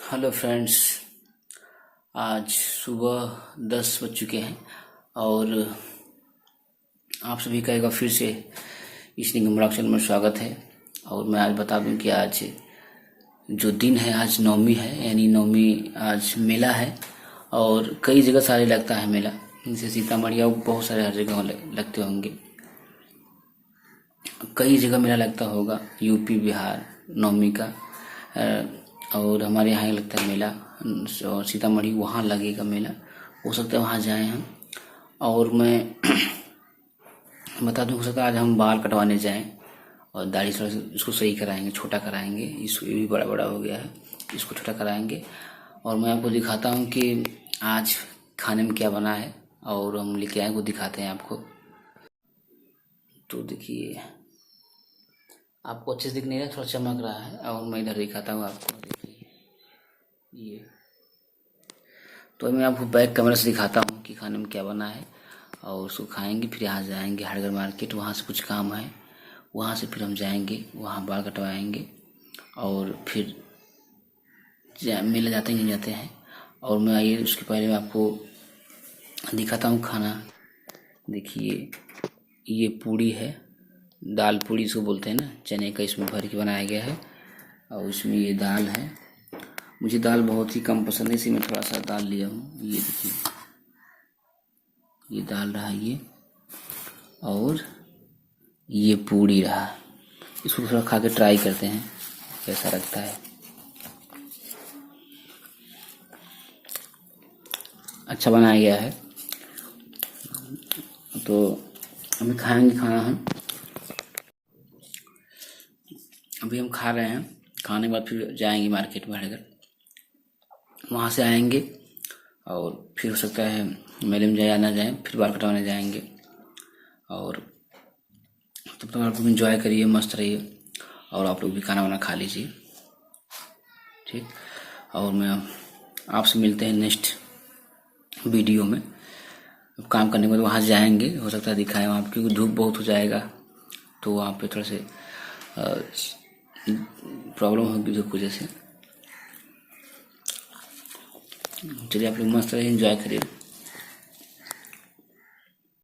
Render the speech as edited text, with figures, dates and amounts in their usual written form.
Hello friends. आज सुबह 10 बज चुके हैं और आप सभी का एक बार फिर से इस निगम चैनल में स्वागत है। और मैं आज बता दूं कि आज जो दिन है, आज नवमी है, यानी नवमी आज मेला है। और कई जगह सारे लगता है मेला, जैसे सीतामढ़ी और बहुत सारे हर जगह लगते होंगे। कई जगह मेला लगता होगा, यूपी बिहार नवमी का। और हमारे यहाँ लगता है मेला, और सीतामढ़ी वहाँ लगेगा मेला। हो सकता है वहाँ जाएं हम। और मैं बता दूं, हो सकता है आज हम बाल कटवाने जाएं और दाढ़ी थोड़ा सा इसको सही कराएंगे, छोटा कराएंगे। इसको ये भी बड़ा बड़ा हो गया है, इसको छोटा कराएंगे। और मैं आपको दिखाता हूँ कि आज खाने में क्या बना है, और हम लेके आए वो दिखाते हैं आपको। तो देखिए, आपको अच्छे से दिख नहीं रहा, थोड़ा चमक रहा है। और मैं इधर दिखाता हूँ आपको, देखिए ये। तो मैं आपको बैक कैमरा से दिखाता हूँ कि खाने में क्या बना है, और उसको खाएंगे। फिर यहाँ जाएंगे हाटगढ़ मार्केट, वहाँ से कुछ काम है, वहाँ से फिर हम जाएंगे, वहाँ बाल कटवाएंगे। और फिर मेले जाते ही नहीं जाते हैं। और मैं आइए उसके पहले मैं आपको दिखाता हूँ खाना। देखिए, ये पूड़ी है, दाल पूड़ी इसको बोलते हैं ना, चने का इसमें भर के बनाया गया है। और इसमें ये दाल है। मुझे दाल बहुत ही कम पसंद है, इसी में थोड़ा सा दाल लिया हूँ। ये देखिए, ये दाल रहा ये, और ये पूड़ी रहा। इसको थोड़ा खा के ट्राई करते हैं कैसा लगता है। अच्छा बनाया गया है। तो अभी खाएंगे खाना हम। अभी हम खा रहे हैं, खाने के बाद फिर जाएंगे मार्केट में हड़गर, वहाँ से आएंगे। और फिर हो सकता है मेले में जाए या ना जाए, फिर बाल कटवाने जाएंगे। और तब तक आप लोग इंजॉय करिए, मस्त रहिए, और आप लोग भी खाना वाना खा लीजिए, ठीक। और मैं आपसे मिलते हैं नेक्स्ट वीडियो में। काम करने के बाद वहाँ जाएंगे, हो सकता है दिखाएं वहाँ पे, क्योंकि धूप बहुत हो जाएगा तो वहाँ पे थोड़ा से प्रॉब्लम होगी धूप की वजह से। चलिए, आप लोग मस्त रहिए, एंजॉय करिए।